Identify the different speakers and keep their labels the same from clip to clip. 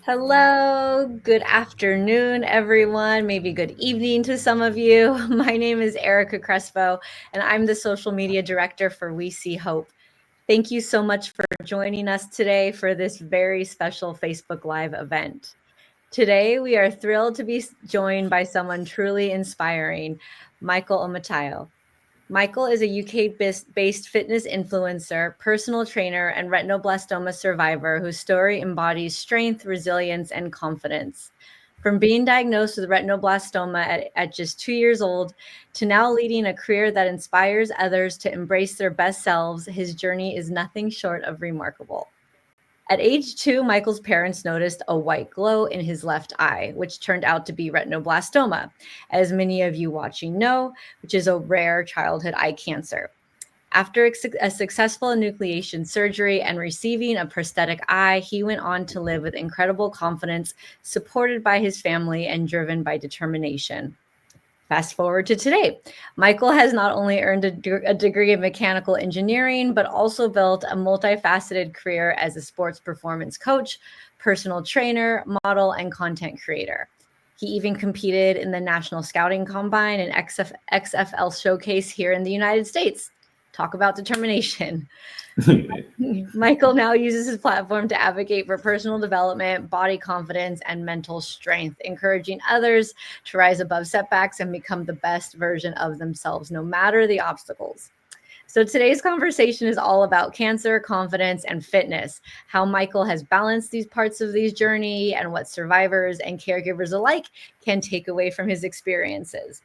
Speaker 1: Hello, good afternoon, everyone. Maybe good evening to some of you. My name is Erica Crespo, and I'm the social media director for We See Hope. Thank you so much for joining us today for this very special Facebook Live event. Today, we are thrilled to be joined by someone truly inspiring, Michael Omotayo. Michael is a UK-based fitness influencer, personal trainer, and retinoblastoma survivor whose story embodies strength, resilience, and confidence. From being diagnosed with retinoblastoma at just 2 years old to now leading a career that inspires others to embrace their best selves, his journey is nothing short of remarkable. At age 2, Michael's parents noticed a white glow in his left eye, which turned out to be retinoblastoma, as many of you watching know, which is a rare childhood eye cancer. After a successful enucleation surgery and receiving a prosthetic eye, he went on to live with incredible confidence, supported by his family and driven by determination. Fast forward to today. Michael has not only earned a degree in mechanical engineering, but also built a multifaceted career as a sports performance coach, personal trainer, model, and content creator. He even competed in the National Scouting Combine and XFL Showcase here in the United States. Talk about determination. Michael now uses his platform to advocate for personal development, body confidence, and mental strength, encouraging others to rise above setbacks and become the best version of themselves, no matter the obstacles. So today's conversation is all about cancer, confidence, and fitness, how Michael has balanced these parts of these journey and what survivors and caregivers alike can take away from his experiences.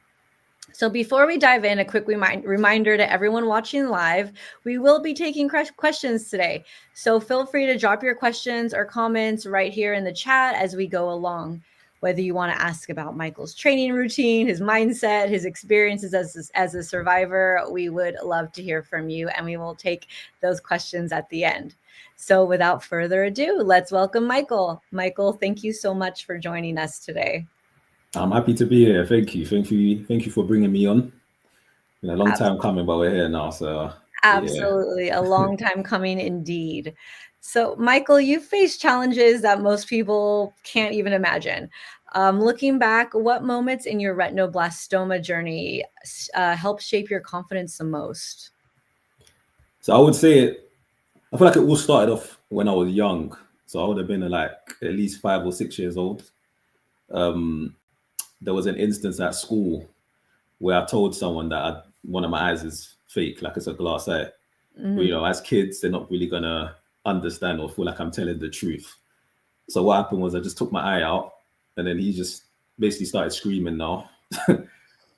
Speaker 1: So before we dive in, a quick reminder to everyone watching live, we will be taking questions today. So feel free to drop your questions or comments right here in the chat as we go along. Whether you want to ask about Michael's training routine, his mindset, his experiences as a survivor, we would love to hear from you, and we will take those questions at the end. So without further ado, let's welcome Michael. Michael, thank you so much for joining us today.
Speaker 2: I'm happy to be here. Thank you. Thank you for bringing me on. Been a long time coming, but we're here now. So
Speaker 1: Absolutely. A long time coming indeed. So, Michael, you faced challenges that most people can't even imagine. Looking back, what moments in your retinoblastoma journey helped shape your confidence the most?
Speaker 2: So I would say I feel like it all started off when I was young. So I would have been like at least 5 or 6 years old. There was an instance at school where I told someone that one of my eyes is fake, like it's a glass eye. But, as kids, they're not really gonna understand or feel like I'm telling the truth. So what happened was I just took my eye out, and then he just basically started screaming now,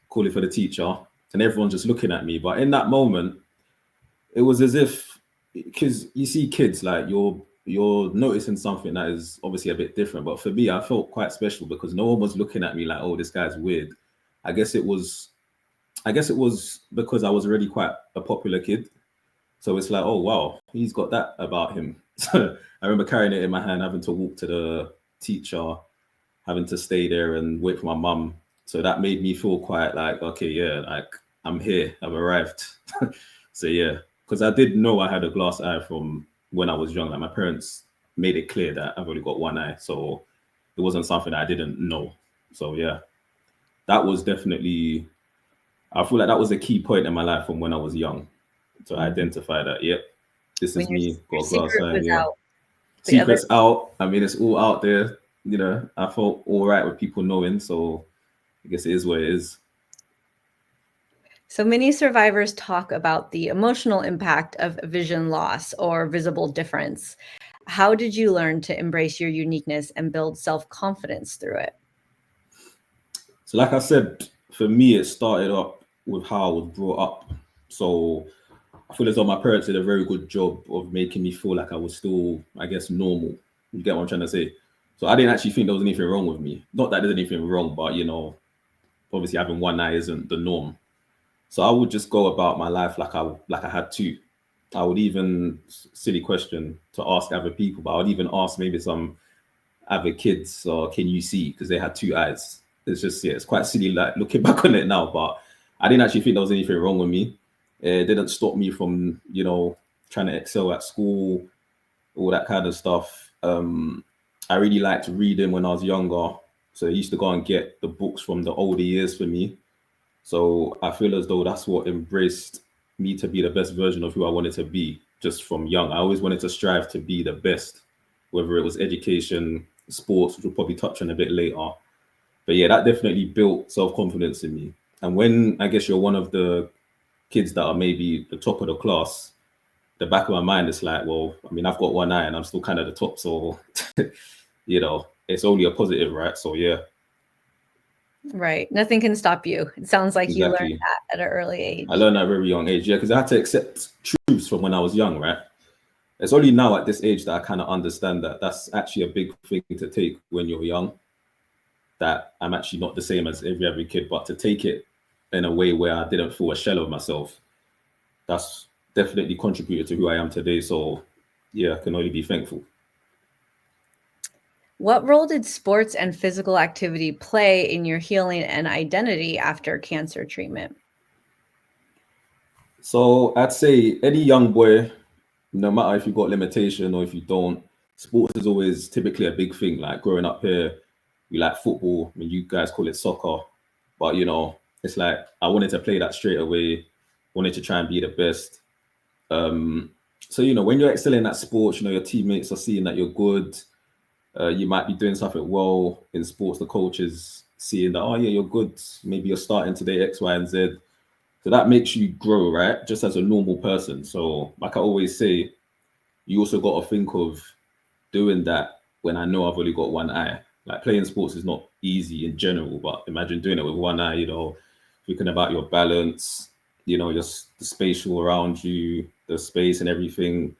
Speaker 2: calling for the teacher, and everyone's just looking at me. But in that moment, it was as if, because you see kids, like you're noticing something that is obviously a bit different. But for me, I felt quite special because no one was looking at me like, oh, this guy's weird. I guess it was because I was already quite a popular kid. So it's like, oh wow, he's got that about him. So I remember carrying it in my hand, having to walk to the teacher, having to stay there and wait for my mum. So that made me feel quite like, okay, yeah, like I'm here, I've arrived. So yeah, because I did know I had a glass eye from when I was young. Like my parents made it clear that I've only got one eye, so it wasn't something that I didn't know. So yeah, that was definitely. I feel like that was a key point in my life from when I was young to identify that. Yep, this
Speaker 1: When
Speaker 2: is me.
Speaker 1: your
Speaker 2: Got a glass
Speaker 1: secret
Speaker 2: eye.
Speaker 1: was
Speaker 2: Yeah,
Speaker 1: out, the other.
Speaker 2: secrets out. I mean, it's all out there. I felt all right with people knowing. So I guess it is what it is.
Speaker 1: So many survivors talk about the emotional impact of vision loss or visible difference. How did you learn to embrace your uniqueness and build self-confidence through it?
Speaker 2: So, like I said, for me, it started up with how I was brought up. So, I feel as though my parents did a very good job of making me feel like I was still, I guess, normal. You get what I'm trying to say? So, I didn't actually think there was anything wrong with me. Not that there's anything wrong, but obviously having one eye isn't the norm. So, I would just go about my life like I had two. I would even silly question to ask other people, but I would even ask maybe some other kids, or can you see? Because they had two eyes. It's just it's quite silly like looking back on it now, but I didn't actually think there was anything wrong with me. It didn't stop me from trying to excel at school, all that kind of stuff. I really liked reading when I was younger. So I used to go and get the books from the older years for me. So I feel as though that's what embraced me to be the best version of who I wanted to be just from young. I always wanted to strive to be the best, whether it was education, sports, which we'll probably touch on a bit later. But yeah, that definitely built self confidence in me. And when I guess you're one of the kids that are maybe the top of the class, the back of my mind is like, well, I mean, I've got one eye and I'm still kind of the top. So, it's only a positive, right? So, yeah.
Speaker 1: Right. Nothing can stop you. It sounds like you learned
Speaker 2: Exactly.
Speaker 1: that at an early age.
Speaker 2: I learned at a very young age, yeah, because I had to accept truths from when I was young, right? It's only now at this age that I kind of understand that that's actually a big thing to take when you're young, that I'm actually not the same as every other kid, but to take it in a way where I didn't feel a shell of myself, that's definitely contributed to who I am today. So, yeah, I can only be thankful.
Speaker 1: What role did sports and physical activity play in your healing and identity after cancer treatment?
Speaker 2: So, I'd say any young boy, no matter if you've got limitation or if you don't, sports is always typically a big thing. Like growing up here, we like football. I mean, you guys call it soccer, but it's like I wanted to play that straight away, wanted to try and be the best. So when you're excelling at sports, your teammates are seeing that you're good. You might be doing something well in sports. The coaches seeing that, oh yeah, you're good. Maybe you're starting today X, Y, and Z. So that makes you grow, right? Just as a normal person. So like I always say, you also got to think of doing that when I know I've only got one eye. Like playing sports is not easy in general, but imagine doing it with one eye, thinking about your balance, just the spatial around you, the space and everything.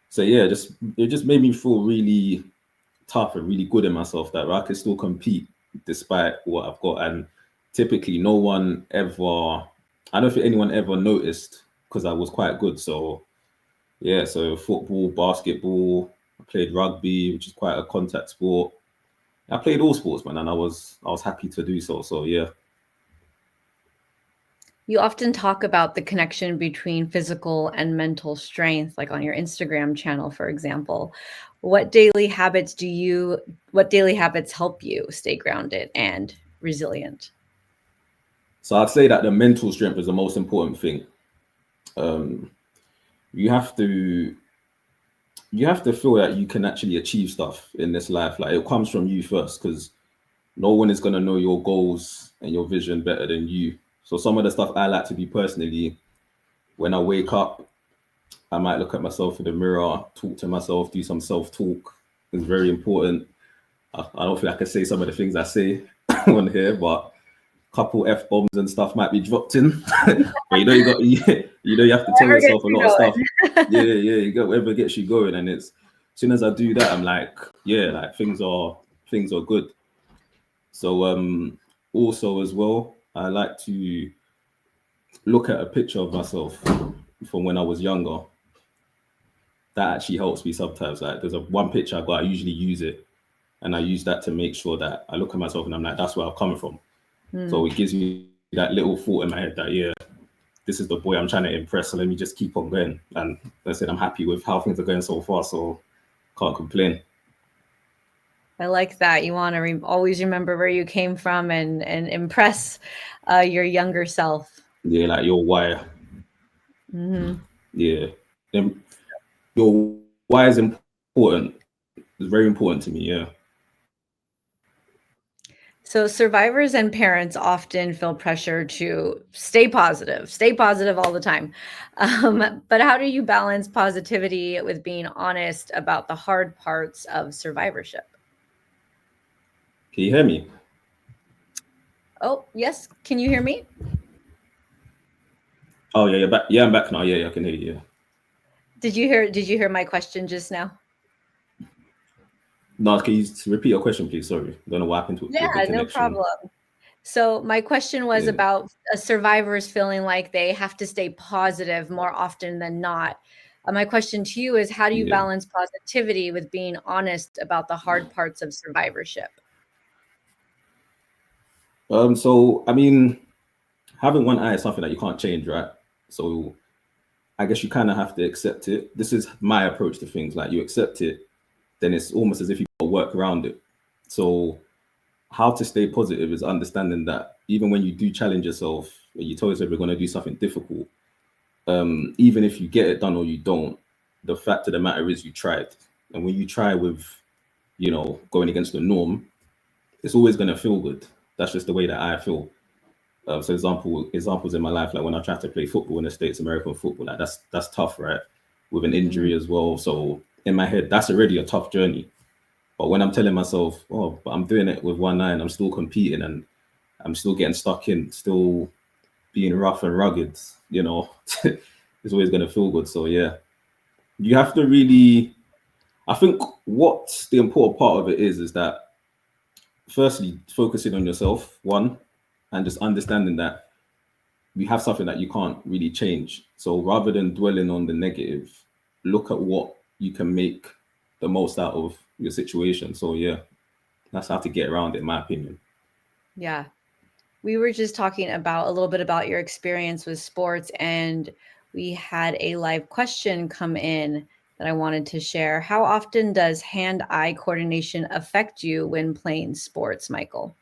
Speaker 2: So yeah, it just made me feel really tough and really good in myself that I can still compete despite what I've got. And typically no one ever, I don't think anyone ever noticed because I was quite good. So yeah, so football, basketball, I played rugby, which is quite a contact sport. I played all sports, man, and I was happy to do so. So yeah.
Speaker 1: You often talk about the connection between physical and mental strength, like on your Instagram channel, for example. What daily habits help you stay grounded and resilient?
Speaker 2: So I'd say that the mental strength is the most important thing. Um, you have to feel that you can actually achieve stuff in this life. Like it comes from you first, because no one is gonna know your goals and your vision better than you. So some of the stuff I like to do personally, when I wake up, I might look at myself in the mirror, talk to myself, do some self-talk. It's very important. I don't think I can say some of the things I say on here, but a couple F bombs and stuff might be dropped in. But you have to tell
Speaker 1: Whatever
Speaker 2: yourself
Speaker 1: gets
Speaker 2: a
Speaker 1: you
Speaker 2: lot of stuff.
Speaker 1: going.
Speaker 2: Yeah, you get whatever gets you going. And it's as soon as I do that, I'm like, yeah, like things are good. So also as well, I like to look at a picture of myself from when I was younger. That actually helps me sometimes. Like there's one picture I got, I usually use it, and I use that to make sure that I look at myself and I'm like, that's where I've come from. So it gives me that little thought in my head that yeah, this is the boy I'm trying to impress. So let me just keep on going. And I said I'm happy with how things are going so far, so can't complain.
Speaker 1: I like that. You want to always remember where you came from and impress your younger self.
Speaker 2: Yeah, like your why. Yeah, then your why is important. It's very important to me. Yeah.
Speaker 1: So survivors and parents often feel pressure to stay positive all the time. But how do you balance positivity with being honest about the hard parts of survivorship?
Speaker 2: Can you hear me?
Speaker 1: Oh, yes. Can you hear me?
Speaker 2: Oh yeah, you're back. Yeah, I'm back now. Yeah, I can hear you. Yeah.
Speaker 1: Did you hear my question just now?
Speaker 2: No, can you repeat your question, please? Sorry, I don't know what happened
Speaker 1: Yeah,
Speaker 2: with the
Speaker 1: no
Speaker 2: connection.
Speaker 1: problem. So my question was
Speaker 2: Yeah,
Speaker 1: about survivors feeling like they have to stay positive more often than not. My question to you is, how do you
Speaker 2: yeah.
Speaker 1: balance positivity with being honest about the hard parts of survivorship?
Speaker 2: So I mean, having one eye is something that you can't change, right? So I guess you kind of have to accept it. This is my approach to things. Like you accept it, then it's almost as if you got work around it. So how to stay positive is understanding that even when you do challenge yourself, when you tell yourself you're going to do something difficult, even if you get it done or you don't, the fact of the matter is you tried. And when you try with, going against the norm, it's always going to feel good. That's just the way that I feel. So examples in my life, like when I tried to play football in the States, American football, like that's tough, right? With an injury as well. So in my head, that's already a tough journey. But when I'm telling myself, oh, but I'm doing it with one eye and I'm still competing and I'm still getting stuck in, still being rough and rugged, it's always going to feel good. So yeah, you have to really, I think what the important part of it is that firstly, focusing on yourself, one, and just understanding that you have something that you can't really change. So rather than dwelling on the negative, look at what you can make the most out of your situation. So yeah, that's how to get around it, in my opinion.
Speaker 1: Yeah. We were just talking about a little bit about your experience with sports, and we had a live question come in that I wanted to share. How often does hand-eye coordination affect you when playing sports, Michael?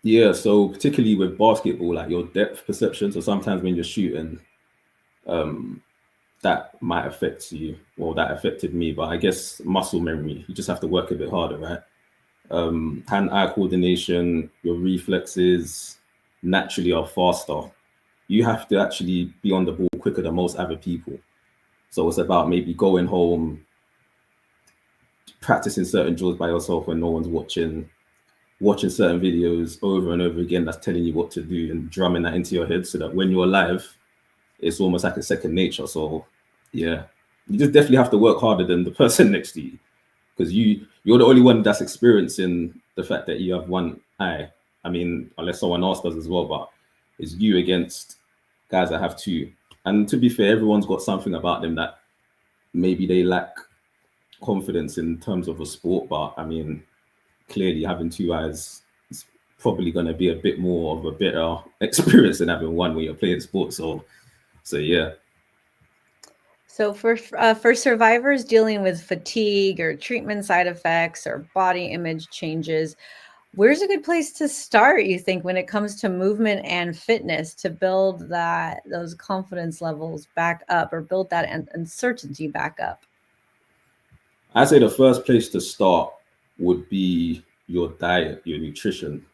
Speaker 2: Yeah, so particularly with basketball, like your depth perception. So sometimes when you're shooting, that might affect you, or that affected me. But I guess muscle memory, you just have to work a bit harder, right? Hand-eye coordination, your reflexes naturally are faster. You have to actually be on the ball quicker than most other people. So it's about maybe going home, practicing certain drills by yourself when no one's watching certain videos over and over again that's telling you what to do and drumming that into your head so that when you're live, it's almost like a second nature. So yeah, you just definitely have to work harder than the person next to you because you're the only one that's experiencing the fact that you have one eye. I mean, unless someone else does as well, but it's you against guys that have two. And to be fair, everyone's got something about them that maybe they lack confidence in terms of a sport. But I mean, clearly having two eyes is probably going to be a bit more of a better experience than having one when you're playing sports. So yeah.
Speaker 1: So for survivors dealing with fatigue or treatment side effects or body image changes, where's a good place to start, you think, when it comes to movement and fitness to build those confidence levels back up or build that uncertainty back up?
Speaker 2: I'd say the first place to start would be your diet, your nutrition.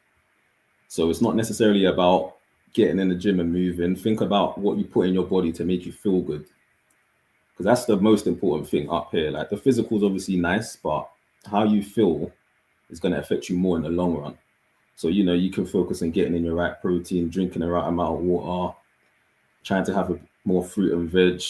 Speaker 2: So it's not necessarily about getting in the gym and moving. Think about what you put in your body to make you feel good. Because that's the most important thing up here. Like the physical is obviously nice, but how you feel is going to affect you more in the long run. So, you can focus on getting in your right protein, drinking the right amount of water, trying to have more fruit and veg.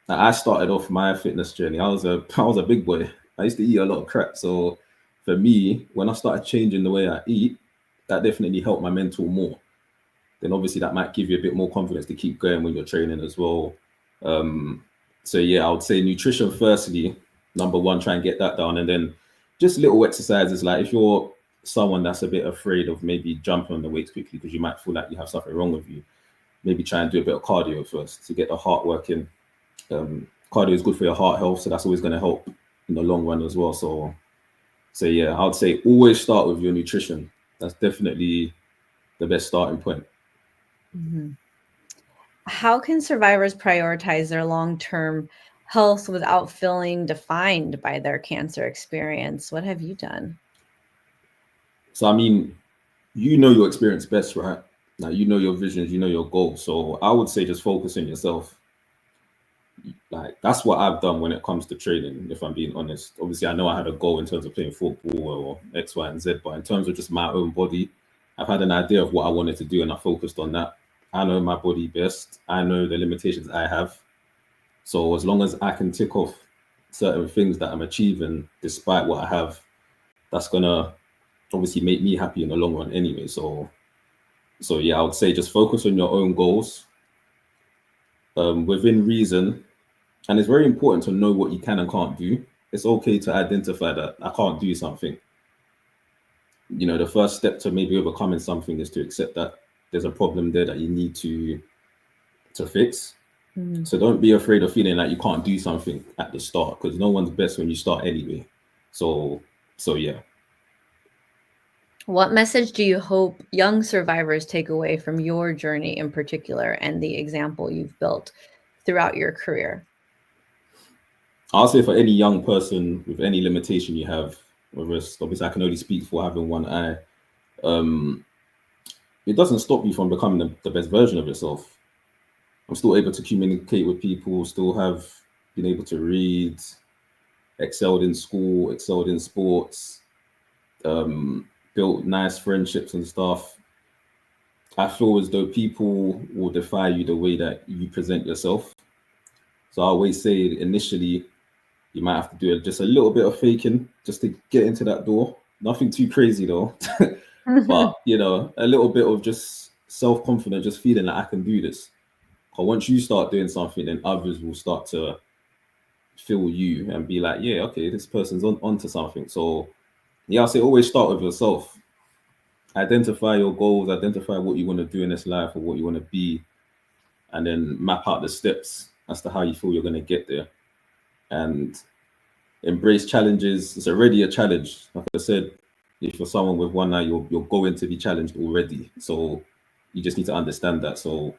Speaker 2: Now, I started off my fitness journey. I was a big boy. I used to eat a lot of crap. So for me, when I started changing the way I eat, that definitely helped my mental more. Then obviously that might give you a bit more confidence to keep going when you're training as well. So yeah, I would say nutrition firstly, number one, try and get that down. And then just little exercises. Like if you're someone that's a bit afraid of maybe jumping on the weights quickly because you might feel like you have something wrong with you, maybe try and do a bit of cardio first to get the heart working. Cardio is good for your heart health, so that's always going to help in the long run as well. So yeah, I would say always start with your nutrition. That's definitely the best starting point.
Speaker 1: Mhm. How can survivors prioritize their long-term health without feeling defined by their cancer experience? What have you done?
Speaker 2: So I mean, you know your experience best, right? Now you know your visions, you know your goals. So I would say just focus on yourself. Like that's what I've done when it comes to training, if I'm being honest. Obviously, I know I had a goal in terms of playing football or X, Y, and Z, but in terms of just my own body, I've had an idea of what I wanted to do and I focused on that. I know my body best. I know the limitations I have. So as long as I can tick off certain things that I'm achieving despite what I have, that's gonna obviously make me happy in the long run anyway. So yeah, I would say just focus on your own goals within reason. And it's very important to know what you can and can't do. It's okay to identify that I can't do something. The first step to maybe overcoming something is to accept that there's a problem there that you need to fix.
Speaker 1: Mhm.
Speaker 2: So don't be afraid of feeling like you can't do something at the start because no one's best when you start anyway. So yeah.
Speaker 1: What message do you hope young survivors take away from your journey in particular and the example you've built throughout your career?
Speaker 2: I'll say for any young person with any limitation you have, whether it's obviously I can only speak for having one eye, it doesn't stop you from becoming the best version of yourself. I'm still able to communicate with people, still have been able to read, excelled in school, excelled in sports, built nice friendships and stuff. I feel as though people will defy you the way that you present yourself. So I always say initially, you might have to do just a little bit of faking just to get into that door. Nothing too crazy though, but a little bit of just self confidence, just feeling like I can do this. But once you start doing something, then others will start to feel you and be like, yeah, okay, this person's onto something. So yeah, I'll say always start with yourself. Identify your goals, identify what you want to do in this life or what you want to be, and then map out the steps as to how you feel you're going to get there. And embrace challenges. It's already a challenge. Like I said, if you're someone with one eye, you're going to be challenged already. So you just need to understand that. So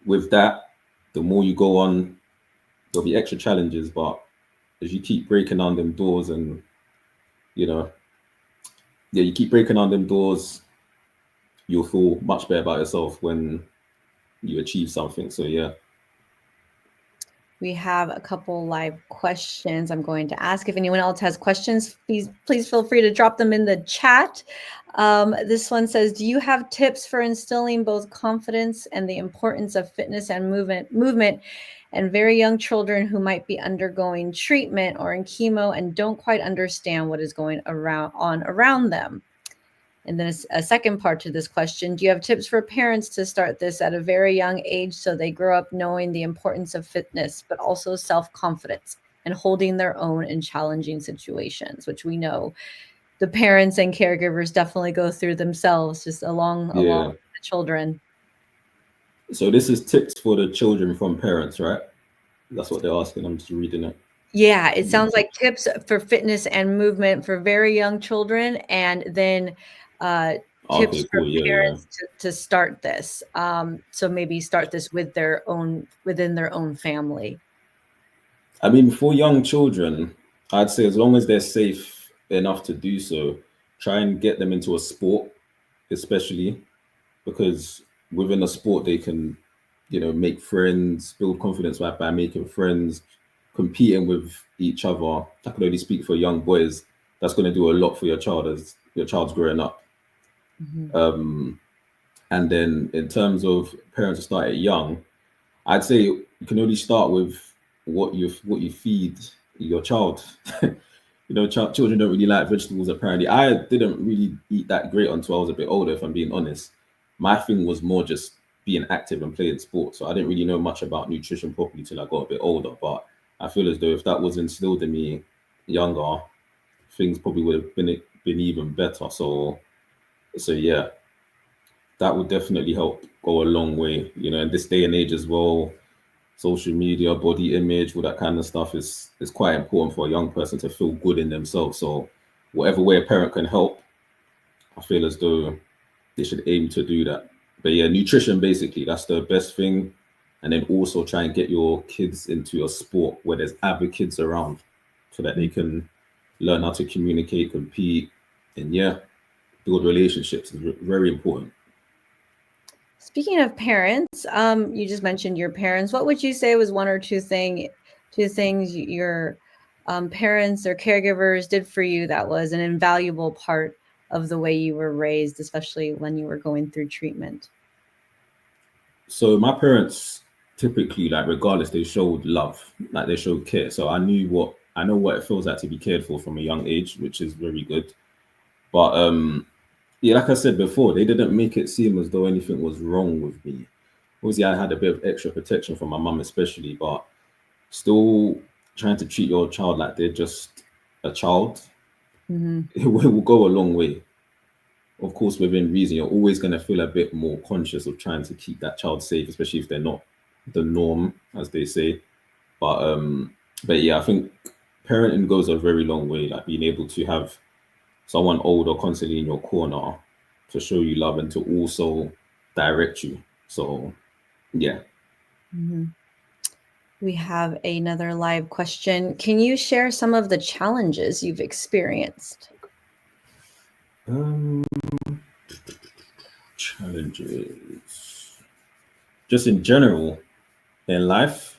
Speaker 2: with that, the more you go on, there'll be extra challenges. But as you keep breaking down them doors and you keep breaking down them doors, you'll feel much better about yourself when you achieve something. So yeah.
Speaker 1: We have a couple live questions I'm going to ask. If anyone else has questions, please feel free to drop them in the chat. This one says, do you have tips for instilling both confidence and the importance of fitness and movement and very young children who might be undergoing treatment or in chemo and don't quite understand what is going around them? And then a second part to this question, do you have tips for parents to start this at a very young age so they grow up knowing the importance of fitness, but also self-confidence and holding their own in challenging situations, which we know the parents and caregivers definitely go through themselves, just along with the children.
Speaker 2: So this is tips for the children from parents, right? That's what they're asking. I'm just reading it.
Speaker 1: Yeah, it sounds like tips for fitness and movement for very young children, and then tips for parents to start this. So maybe start this within their own family.
Speaker 2: I mean, for young children, I'd say as long as they're safe enough to do so, try and get them into a sport, especially because within a sport they can, make friends, build confidence by making friends, competing with each other. I can only speak for young boys. That's going to do a lot for your child as your child's growing up. And then in terms of parents to start it young, I'd say you can only start with what you feed your child. Children don't really like vegetables. Apparently, I didn't really eat that great until I was a bit older. If I'm being honest, my thing was more just being active and playing sports. So I didn't really know much about nutrition properly till I got a bit older. But I feel as though if that was instilled in me younger, things probably would have been even better. So yeah, that would definitely help go a long way. In this day and age as well, social media, body image, all that kind of stuff is quite important for a young person to feel good in themselves. So whatever way a parent can help, I feel as though they should aim to do that. But yeah, nutrition basically, that's the best thing. And then also try and get your kids into a sport where there's other kids around so that they can learn how to communicate, compete, and yeah, build relationships is very important.
Speaker 1: Speaking of parents, you just mentioned your parents. What would you say was one or two things your parents or caregivers did for you that was an invaluable part of the way you were raised, especially when you were going through treatment?
Speaker 2: So my parents typically, like regardless, they showed love, like they showed care. So I know what it feels like to be cared for from a young age, which is very good. But yeah, like I said before, they didn't make it seem as though anything was wrong with me. Obviously, I had a bit of extra protection from my mum, especially, but still trying to treat your child like they're just a child, it will go a long way. Of course, within reason, you're always going to feel a bit more conscious of trying to keep that child safe, especially if they're not the norm, as they say. But yeah, I think parenting goes a very long way. Like being able to have someone older constantly in your corner to show you love and to also direct you. So yeah.
Speaker 1: We have another live question. Can you share some of the challenges you've experienced?
Speaker 2: Challenges. Just in general in life,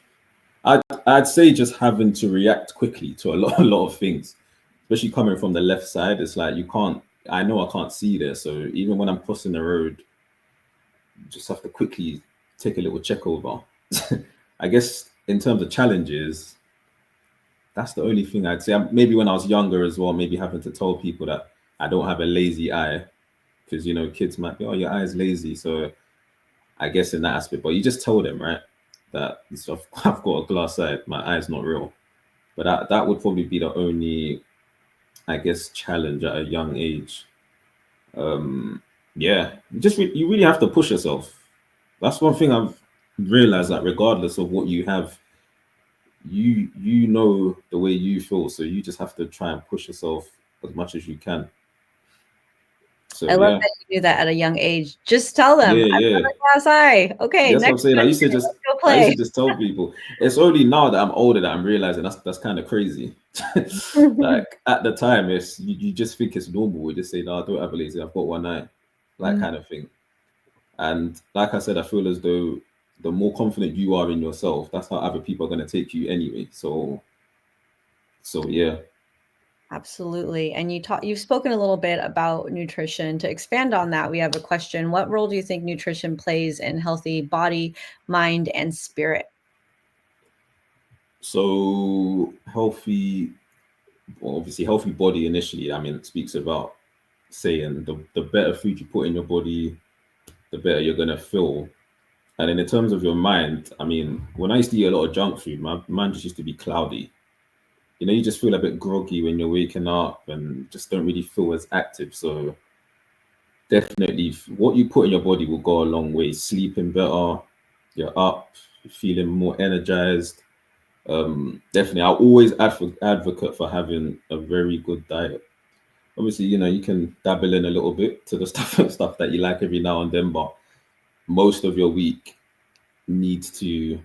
Speaker 2: I'd say just having to react quickly to a lot of things, especially coming from the left side. It's like you can't. I know I can't see there, so even when I'm crossing the road, you just have to quickly take a little check over. I guess in terms of challenges, that's the only thing I'd say. Maybe when I was younger as well, maybe having to tell people that I don't have a lazy eye, because kids might be, oh, your eye is lazy. So I guess in that aspect, but you just tell them, right, that I've got a glass eye, my eye's not real. But that would probably be the only, I guess, challenge at a young age. Yeah, you really have to push yourself. That's one thing I've realized, that regardless of what you have, you know the way you feel, so you just have to try and push yourself as much as you can. So
Speaker 1: I love
Speaker 2: yeah.
Speaker 1: that you do that at a young age. Just tell them,
Speaker 2: Yeah,
Speaker 1: I've
Speaker 2: yeah.
Speaker 1: got a glass eye. Okay,
Speaker 2: That's what I'm
Speaker 1: next
Speaker 2: saying.
Speaker 1: time,
Speaker 2: Let's
Speaker 1: go
Speaker 2: I used
Speaker 1: play.
Speaker 2: to just tell people. It's only now that I'm older that I'm realizing that's kind of crazy. Like at the time, you just think it's normal. We just say, no, I don't have a lazy, I've got one eye, that kind of thing. And like I said, I feel as though the more confident you are in yourself, that's how other people are going to take you anyway. So yeah.
Speaker 1: Absolutely. And you've spoken a little bit about nutrition. To expand on that, we have a question. What role do you think nutrition plays in healthy body, mind, and spirit?
Speaker 2: So healthy, well, obviously healthy body initially. I mean, it speaks about saying the better food you put in your body, the better you're gonna feel. And then in terms of your mind, I mean, when I used to eat a lot of junk food, my mind just used to be cloudy. You just feel a bit groggy when you're waking up and just don't really feel as active. So definitely, what you put in your body will go a long way. Sleeping better, you're up, feeling more energized. Definitely, I'll always advocate for having a very good diet. Obviously, you can dabble in a little bit to the stuff that you like every now and then, but most of your week needs to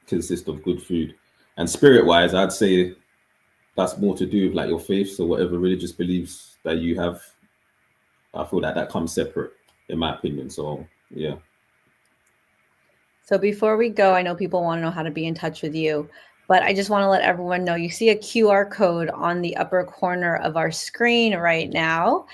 Speaker 2: consist of good food. And spirit wise, I'd say that's more to do with like your faith. So whatever religious beliefs that you have, I feel that comes separate, in my opinion. So yeah.
Speaker 1: So before we go, I know people want to know how to be in touch with you, but I just want to let everyone know you see a QR code on the upper corner of our screen right now.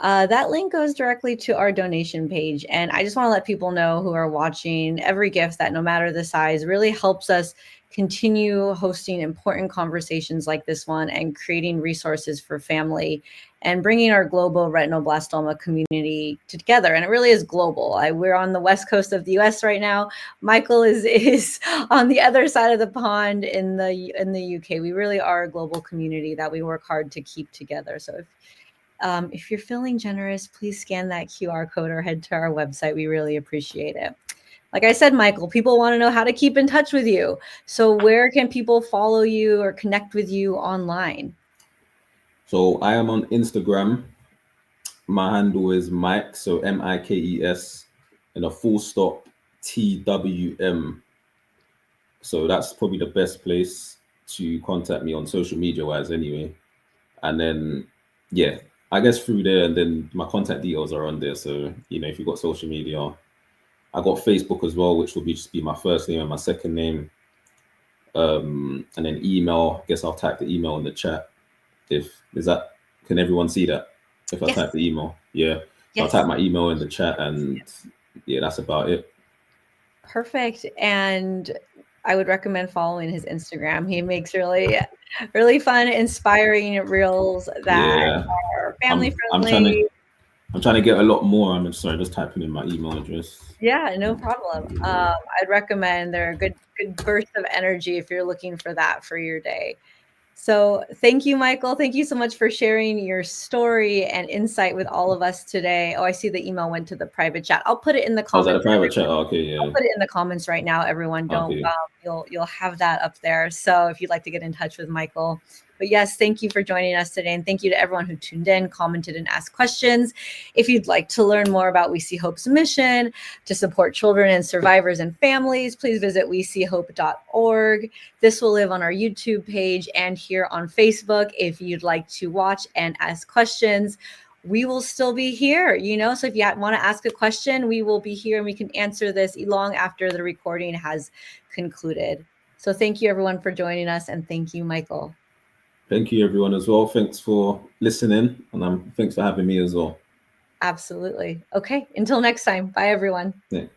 Speaker 1: That link goes directly to our donation page. And I just want to let people know who are watching every gift that no matter the size really helps us continue hosting important conversations like this one and creating resources for family and bringing our global retinoblastoma community together. And it really is global. We're on the west coast of the US right now. Michael is on the other side of the pond in the UK. We really are a global community that we work hard to keep together. So if you're feeling generous, please scan that QR code or head to our website. We really appreciate it. Like I said, Michael, people want to know how to keep in touch with you. So where can people follow you or connect with you online?
Speaker 2: So I am on Instagram. My handle is Mike, so Mikes, and a full stop TWM. So that's probably the best place to contact me on social media wise, anyway. And then, yeah, I guess through there, and then my contact details are on there. So if you've got social media, I got Facebook as well, which will just be my first name and my second name. And then email. I guess I'll type the email in the chat. Can everyone see that? If I
Speaker 1: Yes.
Speaker 2: type the email, yeah. So I'll type my email in the chat, and yeah, that's about it.
Speaker 1: Perfect. And I would recommend following his Instagram. He makes really, really fun, inspiring reels that are family friendly.
Speaker 2: I'm trying to get a lot more. I'm sorry, just typing in my email address.
Speaker 1: Yeah, no problem. I'd recommend they're a good burst of energy if you're looking for that for your day. So thank you, Michael. Thank you so much for sharing your story and insight with all of us today. Oh, I see the email went to the private chat. I'll put it in the
Speaker 2: I was at a
Speaker 1: comments.
Speaker 2: private chat. Okay,
Speaker 1: I'll
Speaker 2: yeah.
Speaker 1: put it in the comments right now, everyone. Don't
Speaker 2: Okay.
Speaker 1: you'll have that up there. So if you'd like to get in touch with Michael. But yes, thank you for joining us today. And thank you to everyone who tuned in, commented, and asked questions. If you'd like to learn more about We See Hope's mission to support children and survivors and families, please visit weseehope.org. This will live on our YouTube page and here on Facebook if you'd like to watch and ask questions. We will still be here, so if you want to ask a question, we will be here and we can answer this long after the recording has concluded. So thank you everyone for joining us, and thank you, Michael.
Speaker 2: Thank you everyone as well. Thanks for listening, and thanks for having me as well.
Speaker 1: Absolutely. Okay, until next time. Bye everyone.
Speaker 2: Yeah.